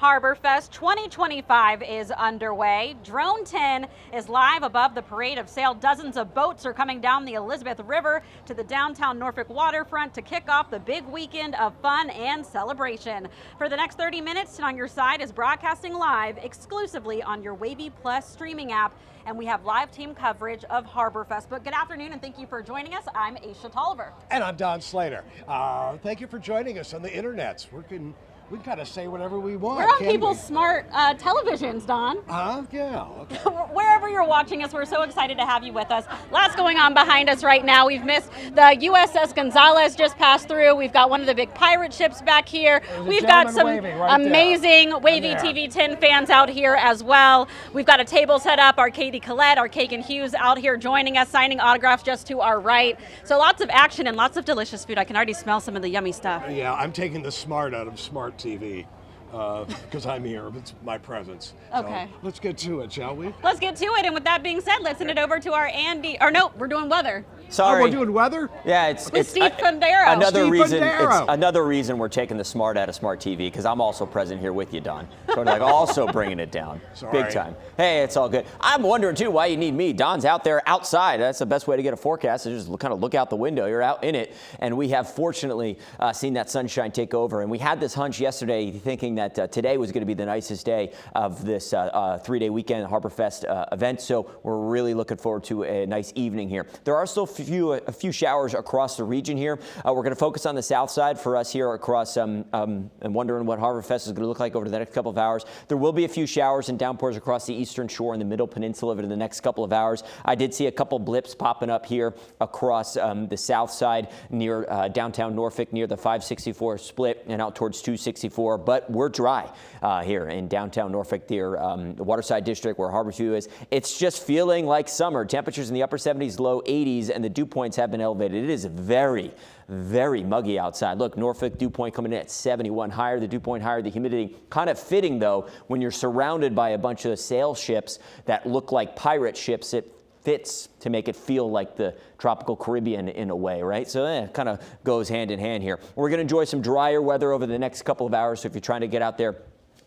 Harborfest 2025 is underway. Drone 10 is live above the parade of sail. Dozens of boats are coming down the Elizabeth River to the downtown Norfolk waterfront to kick off the big weekend of fun and celebration. For the next 30 minutes, On Your Side is broadcasting live exclusively on your WAVY Plus streaming app, and we have live team coverage of Harborfest. But good afternoon and thank you for joining us. I'm Aisha Tolliver. And I'm Don Slater. Thank you for joining us on the internets. We kind of say whatever we want. We're on people's smart televisions, Don. Yeah. Okay. Wherever you're watching us, we're so excited to have you with us. Lots going on behind us right now. We've missed the USS Gonzales just passed through. We've got one of the big pirate ships back here. We've got some amazing WAVY TV 10 fans out here as well. We've got a table set up. Our Katie Collette, our Kagan Hughes out here joining us, signing autographs just to our right. So lots of action and lots of delicious food. I can already smell some of the yummy stuff. Yeah, I'm taking the smart out of smart TV. Because I'm here, it's my presence. Okay. So let's get to it, shall we? Let's get to it, and with that being said, let's send it over to our Andy, or no, we're doing weather. Sorry. Oh, we're doing weather? Yeah, it's Steve Fundero. It's another reason we're taking the smart out of smart TV, because I'm also present here with you, Don. Sort of like also bringing it down. Sorry. Big time. Hey, it's all good. I'm wondering too why you need me. Don's out there outside. That's the best way to get a forecast, is just kind of look out the window. You're out in it, and we have fortunately seen that sunshine take over. And we had this hunch yesterday thinking that today was going to be the nicest day of this 3-day weekend Harborfest event. So we're really looking forward to a nice evening here. There are still a few showers across the region here. We're going to focus on the south side for us here across and wondering what Harborfest is going to look like over the next couple of hours. There will be a few showers and downpours across the eastern shore and the middle peninsula over the next couple of hours. I did see a couple blips popping up here across the south side near downtown Norfolk, near the 564 split and out towards 264, but we're dry here in downtown Norfolk, near the Waterside District where Harborview is. It's just feeling like summer. Temperatures in the upper 70s, low 80s, and the dew points have been elevated. It is very, very muggy outside. Look, Norfolk dew point coming in at 71, higher the dew point, higher the humidity. Kind of fitting though when you're surrounded by a bunch of sail ships that look like pirate ships. It fits to make it feel like the tropical Caribbean in a way, right? So it kind of goes hand in hand here. We're going to enjoy some drier weather over the next couple of hours. So if you're trying to get out there,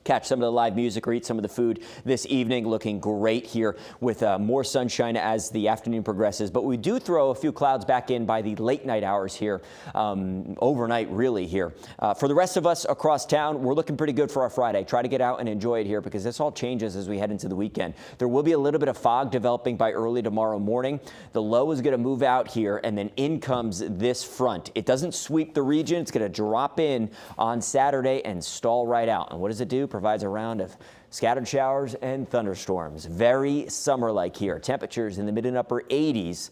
catch some of the live music or eat some of the food this evening. Looking great here with more sunshine as the afternoon progresses. But we do throw a few clouds back in by the late night hours here, overnight really here. For the rest of us across town, we're looking pretty good for our Friday. Try to get out and enjoy it here because this all changes as we head into the weekend. There will be a little bit of fog developing by early tomorrow morning. The low is going to move out here and then in comes this front. It doesn't sweep the region. It's going to drop in on Saturday and stall right out. And what does it do? Provides a round of scattered showers and thunderstorms. Very summer-like here. Temperatures in the mid and upper 80s.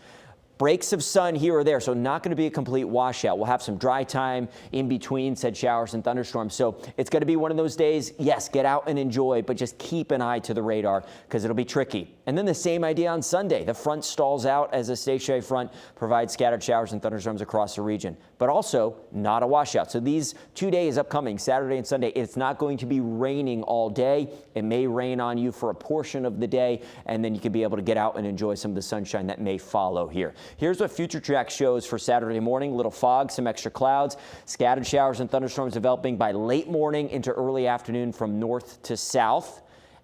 Breaks of sun here or there, so not going to be a complete washout. We'll have some dry time in between said showers and thunderstorms. So it's going to be one of those days, yes, get out and enjoy, but just keep an eye to the radar because it'll be tricky. And then the same idea on Sunday. The front stalls out as a stationary front provides scattered showers and thunderstorms across the region, but also not a washout. So these 2 days upcoming, Saturday and Sunday, it's not going to be raining all day. It may rain on you for a portion of the day, and then you can be able to get out and enjoy some of the sunshine that may follow here. Here's what Future Track shows for Saturday morning. Little fog, some extra clouds, scattered showers and thunderstorms developing by late morning into early afternoon from north to south.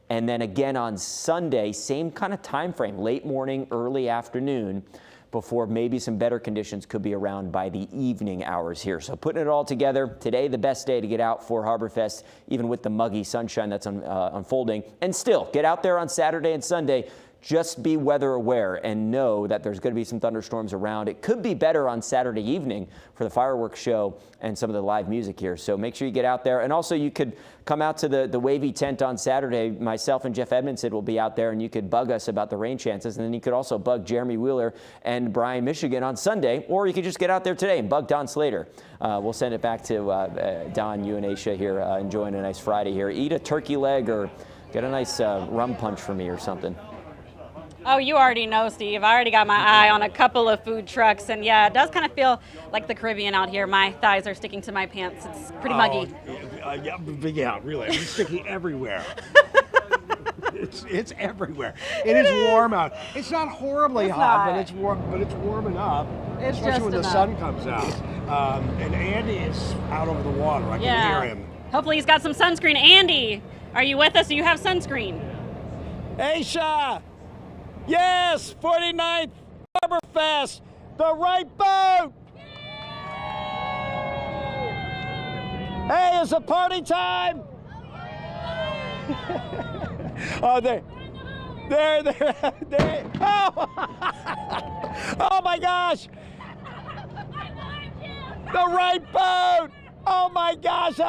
And then again on Sunday, same kind of time frame, late morning, early afternoon, before maybe some better conditions could be around by the evening hours here. So putting it all together, today the best day to get out for Harborfest, even with the muggy sunshine that's unfolding. And still, get out there on Saturday and Sunday. Just be weather aware and know that there's going to be some thunderstorms around. It could be better on Saturday evening for the fireworks show and some of the live music here. So make sure you get out there. And also you could come out to the WAVY tent on Saturday. Myself and Jeff Edmondson will be out there and you could bug us about the rain chances. And then you could also bug Jeremy Wheeler and Brian Michigan on Sunday. Or you could just get out there today and bug Don Slater. We'll send it back to Don, you and Aisha here enjoying a nice Friday here. Eat a turkey leg or get a nice rum punch for me or something. Oh, you already know, Steve. I already got my eye on a couple of food trucks, and yeah, it does kind of feel like the Caribbean out here. My thighs are sticking to my pants. It's pretty muggy. Yeah, really. It's sticky everywhere. It's everywhere. It is warm out. It's not horribly hot, but it's warm enough. Especially when the sun comes out. And Andy is out over the water. I can hear him Hopefully he's got some sunscreen. Andy, are you with us? Do you have sunscreen? Aisha, yes, 49th Harborfest, the right boat. Hey, it's a party time. Oh, there. Oh, oh my gosh. The right boat. Oh my gosh.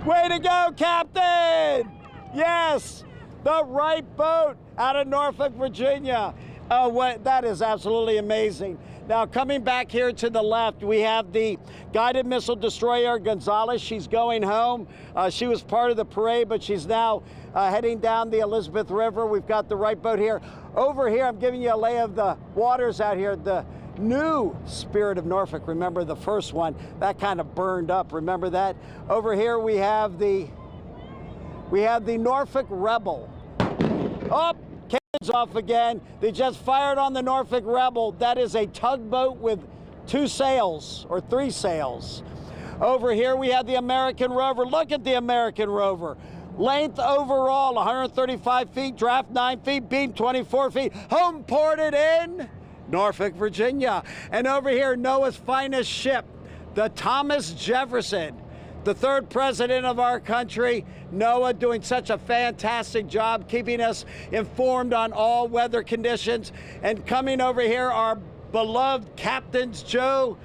Way to go, Captain. Yes, the right boat out of Norfolk, Virginia. Oh, that is absolutely amazing. Now, coming back here to the left, we have the guided missile destroyer Gonzales. She's going home. She was part of the parade, but she's now heading down the Elizabeth River. We've got the right boat here. Over here, I'm giving you a lay of the waters out here. The new Spirit of Norfolk. Remember the first one? That kind of burned up. Remember that? Over here, we have the Norfolk Rebel. Oh! Off again. They just fired on the Norfolk Rebel. That is a tugboat with 2 sails or 3 sails. Over here we have the American Rover. Look at the American Rover. Length overall 135 feet, draft 9 feet, beam 24 feet. Home ported in Norfolk, Virginia. And over here, Noah's finest ship, the Thomas Jefferson. The 3rd president of our country, Noah, doing such a fantastic job keeping us informed on all weather conditions. And coming over here, our beloved captains, Joe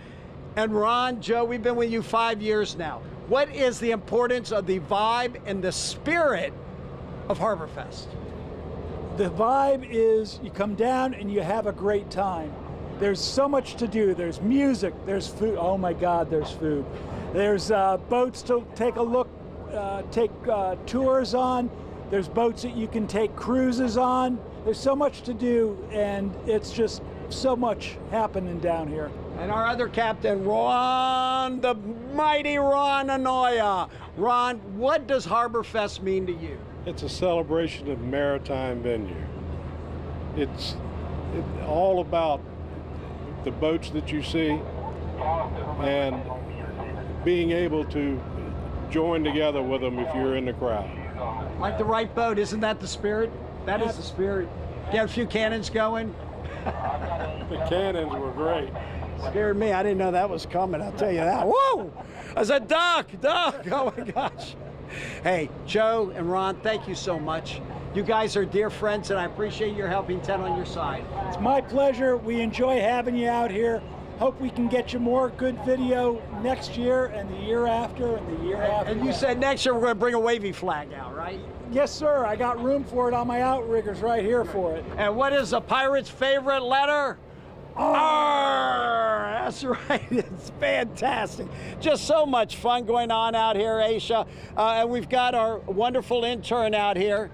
and Ron. Joe, we've been with you 5 years now. What is the importance of the vibe and the spirit of Harborfest? The vibe is you come down and you have a great time. There's so much to do. There's music, there's food. Oh my God, there's food. There's boats to take a look, take tours on. There's boats that you can take cruises on. There's so much to do, and it's just so much happening down here. And our other captain, Ron, the mighty Ron Anoya. Ron, what does Harborfest mean to you? It's a celebration of maritime venue. It's all about the boats that you see and being able to join together with them if you're in the crowd. Like the right boat, isn't that the spirit? That is the spirit. Get a few cannons going. The cannons were great. Scared me. I didn't know that was coming. I'll tell you that. Whoa! I said, duck. Oh my gosh. Hey, Joe and Ron, thank you so much. You guys are dear friends, and I appreciate your helping 10 on your side. It's my pleasure. We enjoy having you out here. Hope we can get you more good video next year and the year after and the year after. And you said next year we're going to bring a WAVY flag out, right? Yes, sir. I got room for it on my outriggers right here for it. And what is a pirate's favorite letter? R. That's right. It's fantastic. Just so much fun going on out here, Aisha. And we've got our wonderful intern out here,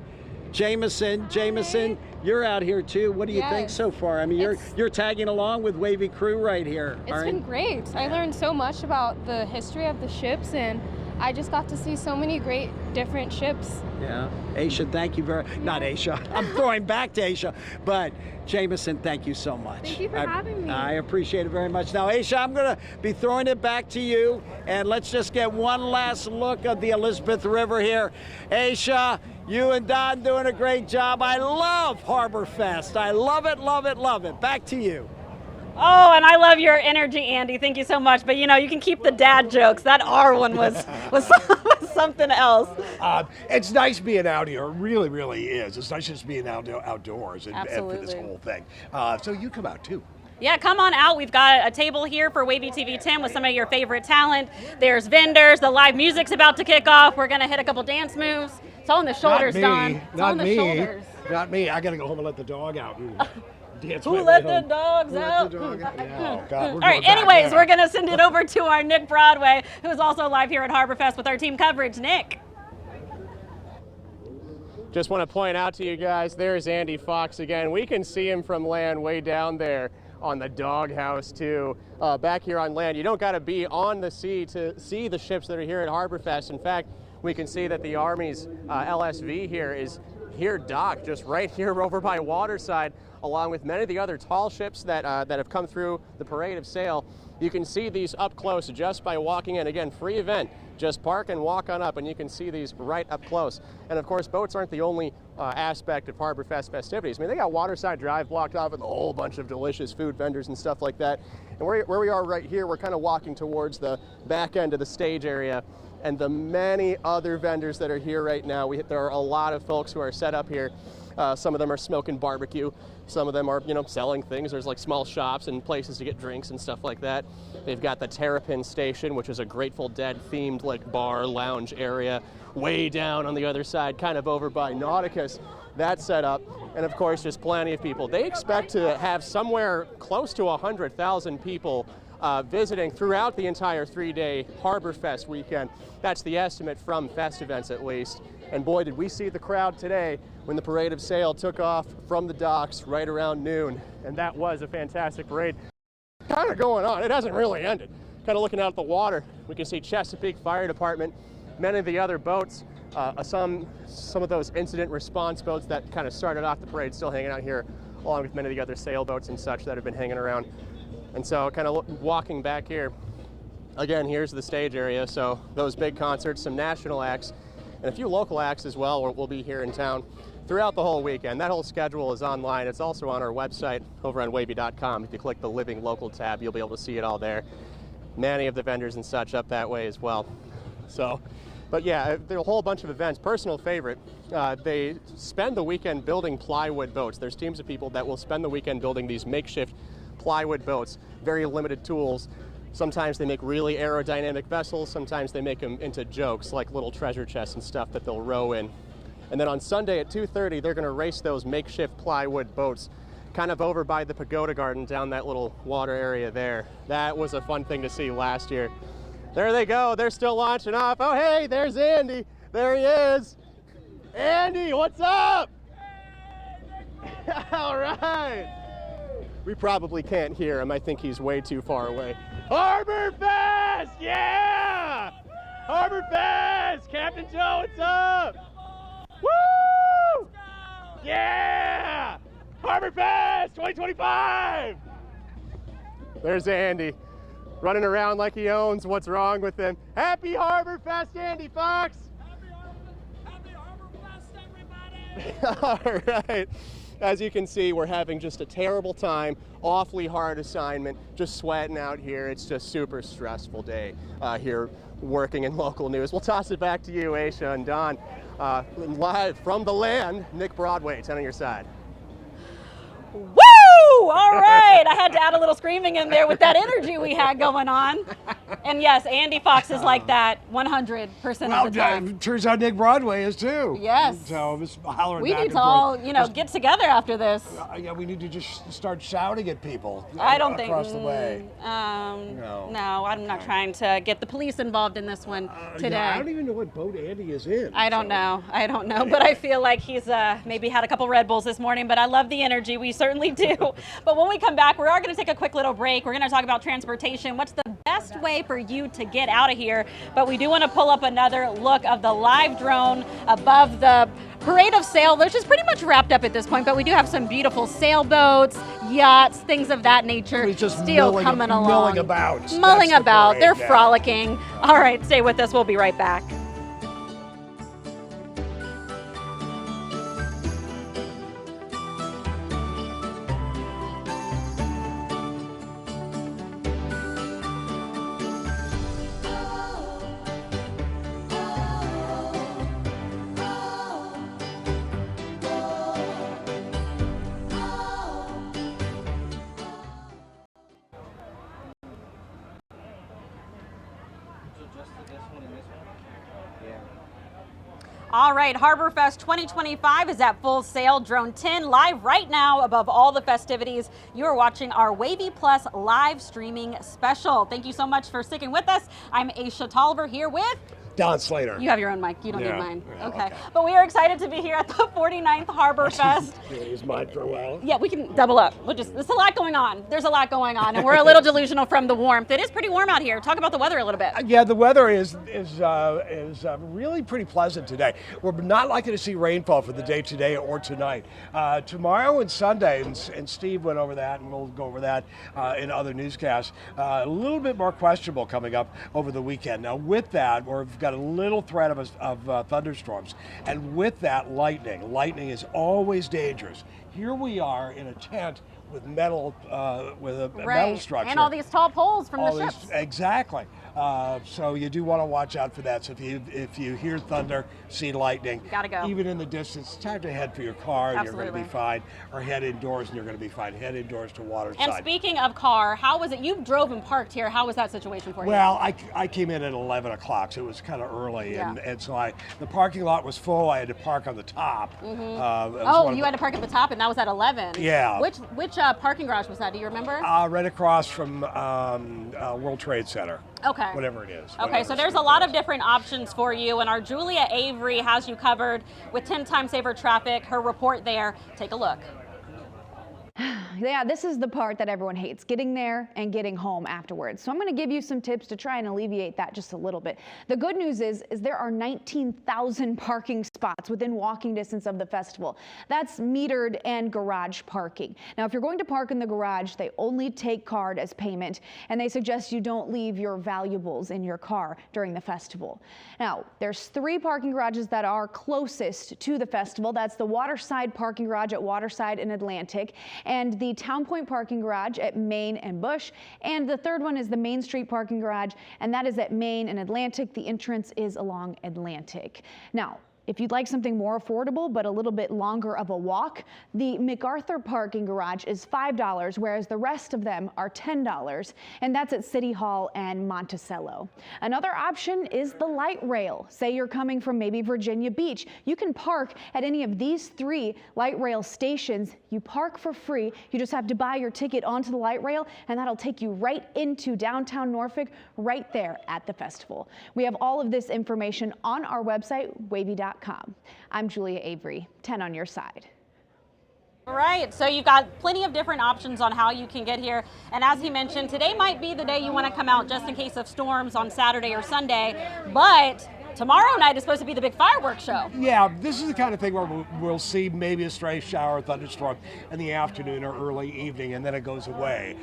Jameson. Jameson, you're out here too. What do you think so far? I mean, you're tagging along with WAVY crew right here. It's been great. I learned so much about the history of the ships, and I just got to see so many great different ships. Yeah. Aisha, thank you not Aisha. I'm throwing back to Aisha. But Jameson, thank you so much. Thank you for having me. I appreciate it very much. Now, Aisha, I'm going to be throwing it back to you, and let's just get one last look of the Elizabeth River here. Aisha, you and Don doing a great job. I love Harborfest. I love it, love it, love it. Back to you. Oh, and I love your energy, Andy. Thank you so much. But you know, you can keep the dad jokes. That R one was something else. It's nice being out here. It really, really is. It's nice just being outdoors and for this whole thing. So you come out too. Yeah, come on out. We've got a table here for WAVY TV 10 with some of your favorite talent. There's vendors. The live music's about to kick off. We're going to hit a couple dance moves. It's all in the shoulders, Don. It's all in the shoulders. Not me. I got to go home and let the dog out. Who let the dogs out? Oh, God. All right, anyways, we're going to send it over to our Nick Broadway, who is also live here at Harborfest with our team coverage. Nick. Just want to point out to you guys, there's Andy Fox again. We can see him from land way down there on the doghouse too. Back here on land, you don't got to be on the sea to see the ships that are here at Harborfest. In fact, we can see that the Army's LSV here is here dock just right here over by Waterside, along with many of the other tall ships that have come through the Parade of Sail. You can see these up close just by walking in. Again, free event. Just park and walk on up and you can see these right up close. And of course, boats aren't the only aspect of Harborfest festivities. I mean, they got Waterside Drive blocked off with a whole bunch of delicious food vendors and stuff like that. And where we are right here, we're kind of walking towards the back end of the stage area and the many other vendors that are here right now. There are a lot of folks who are set up here. Some of them are smoking barbecue. Some of them are, selling things. There's like small shops and places to get drinks and stuff like that. They've got the Terrapin Station, which is a Grateful Dead themed like bar lounge area way down on the other side, kind of over by Nauticus. That's set up. And of course, just plenty of people. They expect to have somewhere close to 100,000 people visiting throughout the entire 3-day Harborfest weekend. That's the estimate from Fest Events at least. And boy, did we see the crowd today when the Parade of Sail took off from the docks right around noon. And that was a fantastic parade. Kind of going on. It hasn't really ended. Kind of looking out at the water, we can see Chesapeake Fire Department, many of the other boats, some of those incident response boats that kind of started off the parade still hanging out here, along with many of the other sailboats and such that have been hanging around. And so kind of walking back here, again, here's the stage area. So those big concerts, some national acts, and a few local acts as well will be here in town throughout the whole weekend. That whole schedule is online. It's also on our website over on WAVY.com. If you click the Living Local tab, you'll be able to see it all there. Many of the vendors and such up that way as well. So, but yeah, there are a whole bunch of events. Personal favorite, they spend the weekend building plywood boats. There's teams of people that will spend the weekend building these makeshift plywood boats, very limited tools. Sometimes they make really aerodynamic vessels, sometimes they make them into jokes like little treasure chests and stuff that they'll row in. And then on Sunday at 2:30, they're gonna race those makeshift plywood boats kind of over by the Pagoda Garden down that little water area there. That was a fun thing to see last year. There they go, they're still launching off. Oh hey, there's Andy, there he is. Andy, what's up? All right. We probably can't hear him. I think he's way too far away. Harborfest! Yeah! Harborfest! Captain Joe, what's up? Woo! Yeah! Harborfest 2025! There's Andy, running around like he owns what's wrong with him. Happy Harborfest, Andy Fox! Happy Harborfest, everybody! All right. As you can see, we're having just a terrible time, awfully hard assignment, just sweating out here. It's just super stressful day here working in local news. We'll toss it back to you, Aisha and Don. Live from the land, Nick Broadway, 10 on your side. Woo! All right, I had to add a little screaming in there with that energy we had going on. And yes, Andy Fox is like that 100% of the time. Well, turns out Nick Broadway is too. Yes. So it's hollering We back need and to all, forth. get together after this. Yeah, we need to just start shouting at people. I don't think across the way. No, I'm not trying to get the police involved in this one today. Yeah, I don't even know what boat Andy is in. I don't know, but I feel like he's maybe had a couple Red Bulls this morning, but I love the energy, we certainly do. But when we come back, we are going to take a quick little break. We're going to talk about transportation. What's the best way for you to get out of here? But we do want to pull up another look of the live drone above the Parade of Sail, which is pretty much wrapped up at this point, but we do have some beautiful sailboats, yachts, things of that nature He's just still coming along. Mulling about. They're frolicking. All right, stay with us. We'll be right back. All right, Harborfest 2025 is at full sail. Drone 10 live right now above all the festivities. You are watching our WAVY Plus live streaming special. Thank you so much for sticking with us. I'm Aisha Tolliver here with Don Slater. You have your own mic. You don't need mine. Yeah, Okay. But we are excited to be here at the 49th Harborfest. Use mine for a while. Yeah, we can double up. There's a lot going on. There's a lot going on, and we're a little delusional from the warmth. It is pretty warm out here. Talk about the weather a little bit. Yeah, the weather is really pretty pleasant today. We're not likely to see rainfall for the day today or tonight. Tomorrow and Sunday, and Steve went over that, and we'll go over that in other newscasts. A little bit more questionable coming up over the weekend. Now, with that, we've got a little threat of thunderstorms, and with that, lightning. Lightning is always dangerous. Here we are in a tent with metal, with a metal structure. And all these tall poles from the ships. Exactly. So you do want to watch out for that. So if you hear thunder, see lightning, gotta go. Even in the distance, it's time to head for your car and Absolutely. you're going to be fine. Or head indoors and you're going to be fine. Head indoors to waterside. And speaking of car, how was it? You drove and parked here. How was that situation for you? Well, I came in at 11 o'clock, so it was kind of early. Yeah. And so the parking lot was full. I had to park on the top. You had to park at the top, and that was at 11. Yeah. Which parking garage was that? Do you remember? Right across from World Trade Center. Okay. Whatever it is. Okay, so there's a lot of different options for you, and our Julia Avery has you covered with 10 times safer traffic. Her report there. Take a look. Yeah, this is the part that everyone hates, getting there and getting home afterwards. So I'm going to give you some tips to try and alleviate that just a little bit. The good news is there are 19,000 parking spots within walking distance of the festival. That's metered and garage parking. Now, if you're going to park in the garage, they only take card as payment, and they suggest you don't leave your valuables in your car during the festival. Now, there's 3 parking garages that are closest to the festival. That's the Waterside parking garage at Waterside and Atlantic, and the Town Point parking garage at Main and Bush, and the third one is the Main Street parking garage, and that is at Main and Atlantic. The entrance is along Atlantic. Now, if you'd like something more affordable but a little bit longer of a walk, the MacArthur parking garage is $5, whereas the rest of them are $10, and that's at City Hall and Monticello. Another option is the light rail. Say you're coming from maybe Virginia Beach. You can park at any of these 3 light rail stations. You park for free. You just have to buy your ticket onto the light rail, and that'll take you right into downtown Norfolk, right there at the festival. We have all of this information on our website, WAVY.com. I'm Julia Avery, 10 on your side. All right, so you've got plenty of different options on how you can get here. And as he mentioned, today might be the day you want to come out just in case of storms on Saturday or Sunday. But tomorrow night is supposed to be the big fireworks show. Yeah, this is the kind of thing where we'll see maybe a stray shower or thunderstorm in the afternoon or early evening, and then it goes away.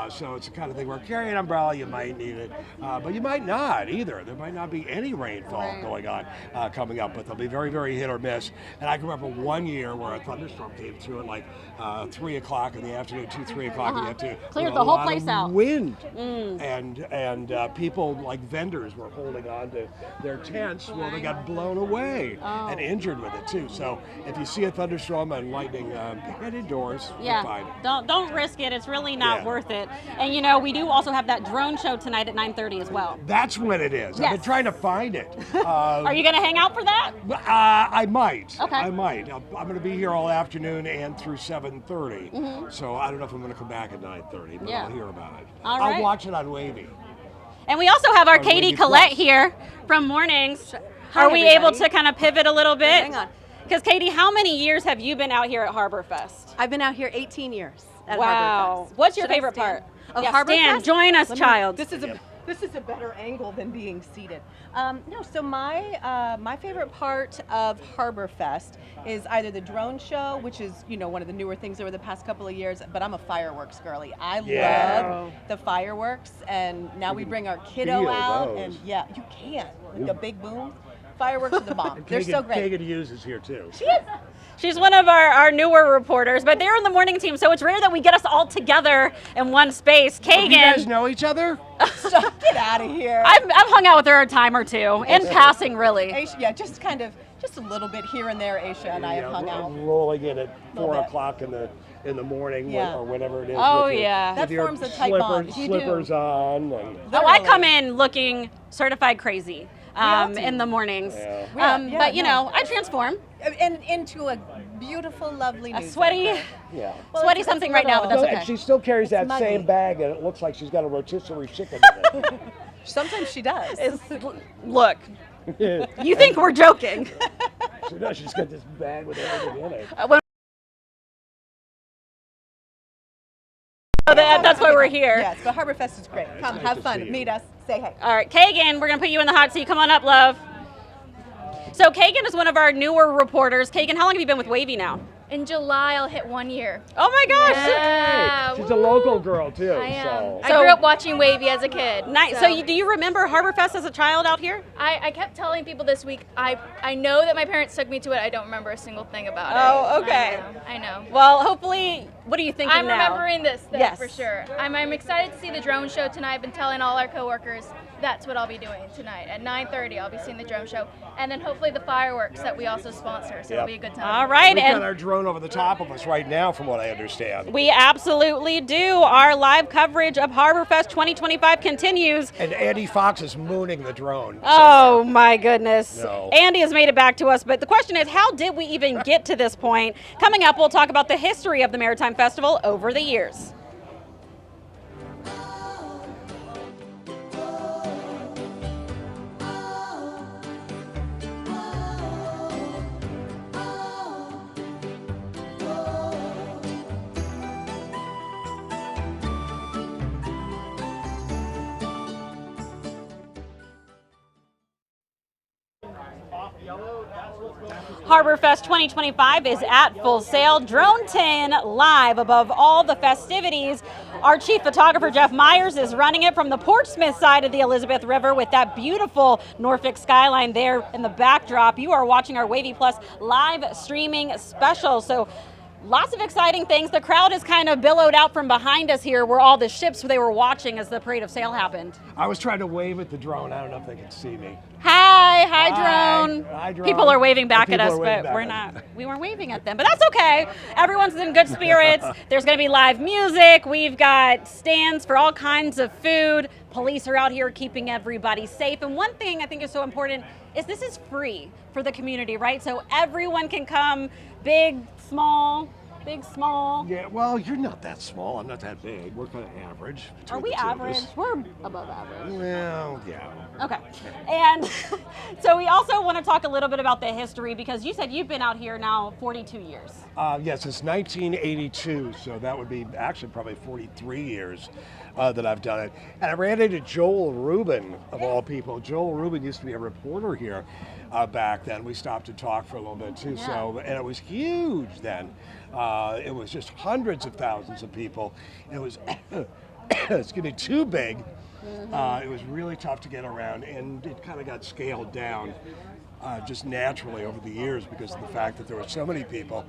So it's the kind of thing where carry an umbrella, you might need it, but you might not either. There might not be any rainfall going on coming up, but they'll be very, very hit or miss. And I can remember one year where a thunderstorm came through at like 3 o'clock in the afternoon, 2, 3 o'clock in the afternoon. Cleared the whole place out. Wind. And people like vendors were holding on to their tents. Well, they got blown away and injured with it too. So if you see a thunderstorm and lightning, head indoors. Yeah, fine. don't risk it. It's really not worth it. And you know, we do also have that drone show tonight at 9:30 as well. That's when it is. Yes. I've been trying to find it. Are you going to hang out for that? I might. Okay. I might. I'm going to be here all afternoon and through 7:30. So I don't know if I'm going to come back at 9:30, but I'll hear about it. All right. I'll watch it on WAVY. And we also have our Katie WAVY Collette Plus. here from Mornings. Hi, Are we everybody. able to kind of pivot a little bit? Hang on. Because Katie, how many years have you been out here at Harborfest? I've been out here 18 years at Wow. Harborfest. What's your Should I favorite stand? part Of Yeah, Harborfest? Stan, join us, child. This is a better angle than being seated. No, so my favorite part of Harborfest is either the drone show, which is one of the newer things over the past couple of years, but I'm a fireworks girly. I love the fireworks, and now we bring our kiddo feel out, those. and you can with the big boom. Fireworks are the bomb. They're so great. Kagan Hughes is here too. She is. She's one of our newer reporters, but they're in the morning team, so it's rare that we get us all together in one space. Kagan, You guys know each other? Stop, get out of here. I've hung out with her a time or two, in passing, really. Aisha, just a little bit here and there. Aisha and I have hung out. Rolling in at 4 bit. o'clock in the morning or whenever it is. Oh, with your- yeah. with That your forms a tight bond. You do. Slippers on. And Oh, I come in looking certified crazy all do. in the mornings. Yeah. But, I transform. And into a beautiful, lovely A news sweaty, anchor. Yeah. sweaty something right now, but that's So- okay. And she still carries that muggy. same bag, and it looks like she's got a rotisserie chicken in it. Sometimes she does. Look, You think we're joking? No, she's got this bag with everything in it. That's why we're here. Yes, but Harborfest is great. Come, nice have to fun, see you. meet us, say hey. All right, Kagan, we're going to put you in the hot seat. Come on up, love. So Kagan is one of our newer reporters. Kagan, how long have you been with WAVY now? In July, I'll hit 1 year. Oh my gosh. Yeah. She's a local girl too. I am. So. I grew up watching WAVY as a kid. Nice. So do you remember Harborfest as a child out here? I kept telling people this week, I know that my parents took me to it. I don't remember a single thing about it. Oh, okay. I know. Well, hopefully, what are you thinking I'm now? remembering this though, Yes. for sure. I'm excited to see the drone show tonight. I've been telling all our coworkers that's what I'll be doing tonight. At 9:30, I'll be seeing the drone show. And then hopefully the fireworks that we also sponsor. So it'll be a good time. All right. We've got our drone over the top of us right now, from what I understand. We absolutely do. Our live coverage of Harborfest 2025 continues. And Andy Fox is mooning the drone. Oh my goodness. No. Andy has made it back to us, but the question is, how did we even get to this point? Coming up, we'll talk about the history of the Maritime Festival over the years. Harborfest 2025 is at full sail. Drone 10 live above all the festivities. Our chief photographer, Jeff Myers, is running it from the Portsmouth side of the Elizabeth River with that beautiful Norfolk skyline there in the backdrop. You are watching our WAVY Plus live streaming special. So lots of exciting things. The crowd is kind of billowed out from behind us here where all the ships they were watching as the parade of sail happened. I was trying to wave at the drone. I don't know if they can see me. Hi drone. Hi, drone. People are waving back at People us, are waving but back we're at not. us. We weren't waving at them, but that's okay. Everyone's in good spirits. There's going to be live music. We've got stands for all kinds of food. Police are out here keeping everybody safe. And one thing I think is so important is this is free for the community, right? So everyone can come, big, small. Big, small. Yeah, well, you're not that small. I'm not that big. We're kind of average. Are we average? We're above average. Well, yeah. Okay. And so we also want to talk a little bit about the history, because you said you've been out here now 42 years. Yes, it's 1982, so that would be actually probably 43 years that I've done it. And I ran into Joel Rubin, of all people. Joel Rubin used to be a reporter here back then. We stopped and talked for a little bit too. Yeah. So, and it was huge then. It was just hundreds of thousands of people. It was, excuse me, too big. It was really tough to get around, and it kind of got scaled down just naturally over the years because of the fact that there were so many people,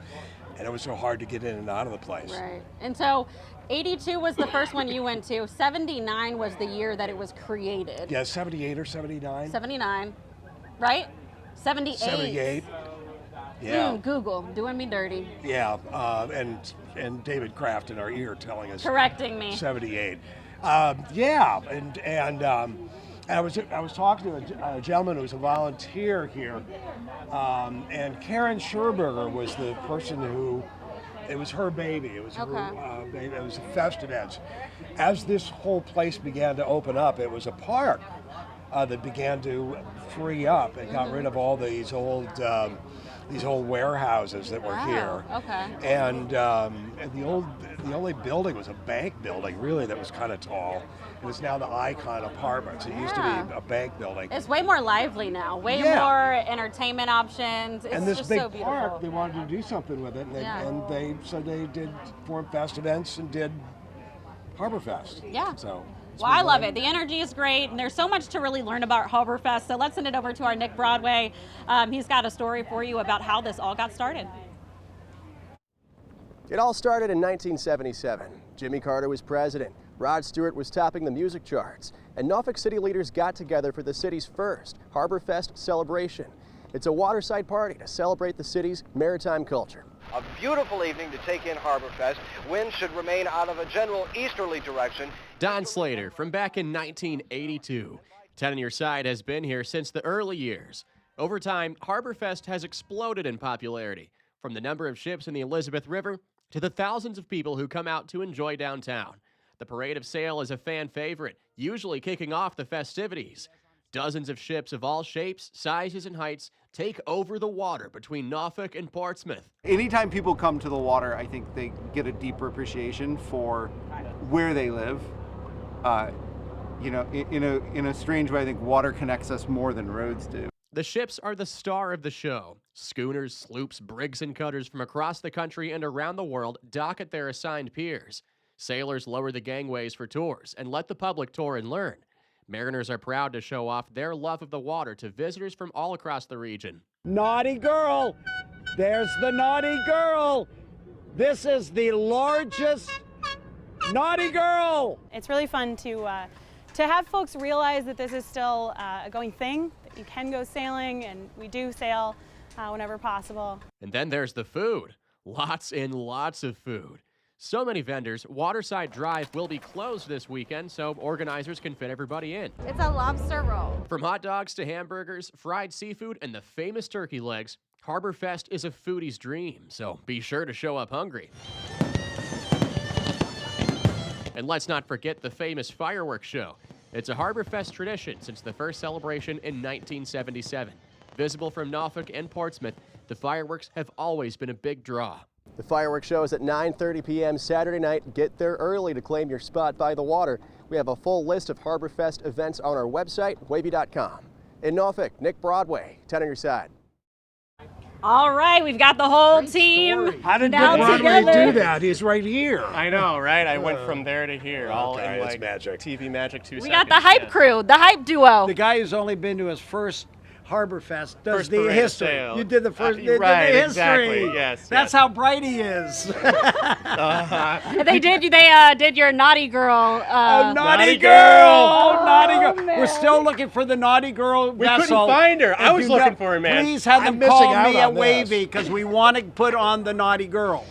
and it was so hard to get in and out of the place. Right. And so 82 was the first one you went to. 79 was the year that it was created. Yeah, 78 or 79? 79, right? 78. 78. Yeah. Google, doing me dirty. Yeah, and David Kraft in our ear telling us. Correcting me. 78. Yeah, and I was talking to a gentleman who was a volunteer here, and Karen Scherberger was the person who, it was her baby. It was her baby. It was a Festivets. As this whole place began to open up, it was a park that began to free up and got rid of all these old warehouses that were here. Okay. And the only building was a bank building, really, that was kind of tall. It was now the Icon Apartments. It used to be a bank building. It's way more lively now. Way Yeah. more entertainment options. It's And this just big so beautiful. park, they wanted to do something with it, and they did form Festivents and did Harborfest. Yeah. So. Well, I love it. The energy is great, and there's so much to really learn about Harborfest. So let's send it over to our Nick Broadway. He's got a story for you about how this all got started. It all started in 1977. Jimmy Carter was president. Rod Stewart was topping the music charts. And Norfolk City leaders got together for the city's first Harborfest celebration. It's a waterside party to celebrate the city's maritime culture. A beautiful evening to take in Harborfest. Winds should remain out of a general easterly direction. Don Slater from back in 1982. 10 on Your Side has been here since the early years. Over time, Harborfest has exploded in popularity, from the number of ships in the Elizabeth River to the thousands of people who come out to enjoy downtown. The Parade of Sail is a fan favorite, usually kicking off the festivities. Dozens of ships of all shapes, sizes, and heights take over the water between Norfolk and Portsmouth. Anytime people come to the water, I think they get a deeper appreciation for where they live. You know, in a strange way, I think water connects us more than roads do. The ships are the star of the show. Schooners, sloops, brigs, and cutters from across the country and around the world dock at their assigned piers. Sailors lower the gangways for tours and let the public tour and learn. Mariners are proud to show off their love of the water to visitors from all across the region. Naughty girl! There's the naughty girl! This is the largest naughty girl! It's really fun to have folks realize that this is still a going thing, that you can go sailing, and we do sail whenever possible. And then there's the food. Lots and lots of food. So many vendors, Waterside Drive will be closed this weekend, so organizers can fit everybody in. It's a lobster roll. From hot dogs to hamburgers, fried seafood, and the famous turkey legs, Harborfest is a foodie's dream, so be sure to show up hungry. And let's not forget the famous fireworks show. It's a Harborfest tradition since the first celebration in 1977. Visible from Norfolk and Portsmouth, the fireworks have always been a big draw. The fireworks show is at 9:30 p.m. Saturday night. Get there early to claim your spot by the water. We have a full list of Harborfest events on our website, WAVY.com. In Norfolk, Nick Broadway, 10 on your side. All right, we've got the whole team. How did Nick now Broadway together. do that? He's right here. I know, right? I went from there to here, all Okay, in it's like magic. TV magic 2 We seconds. got the hype crew, the hype duo. The guy who's only been to his first Harborfest does First the parade of history. sail. You did the first, did right, the history. exactly, yes. That's how bright he is. They did your naughty girl. Naughty girl! Naughty girl! We're still looking for the naughty girl We vessel. couldn't find her. I If was you looking know- for her, man. Please have I'm them call missing out me at on this. WAVY because we want to put on the naughty girl.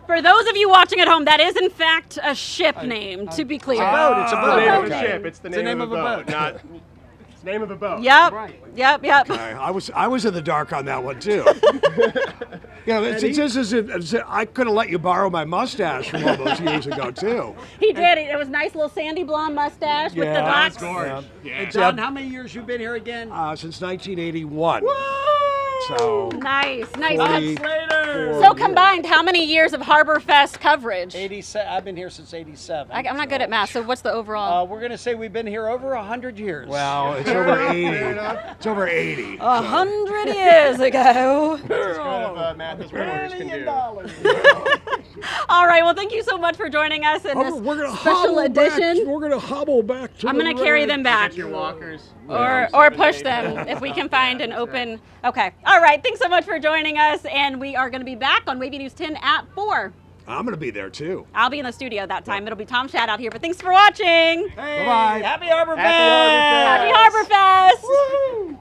For those of you watching at home, that is in fact a ship name, to be clear. It's a boat. It's the name of boat a name. ship. It's the name of a boat. Not, it's the name of a boat. Yep. Right. Yep. Okay, I was in the dark on that one too. You know, I could have let you borrow my mustache from all those years ago too. He did. It was nice little sandy blonde mustache with the Yeah, dots. Yeah. John, how many years you been here again? Since 1981. So Nice. 40, So combined, how many years of Harborfest coverage? 87. I've been here since 87. I'm not good at math, so what's the overall? We're going to say we've been here over 100 years. well, it's over 80. It's over 80. 100 years ago. As good of math as reporters can do. All right. Well, thank you so much for joining us in this We're gonna special hobble edition. back. We're gonna hobble back to I'm the going to carry red. them back. Get your walkers. Or push them if we can find an open. Okay. All right. Thanks so much for joining us. And we are going to be back on WAVY News 10 at 4. I'm gonna be there too. I'll be in the studio that time. It'll be Tom Shad out here. But thanks for watching. Hey, Bye-bye. Happy Harborfest! Happy Harborfest.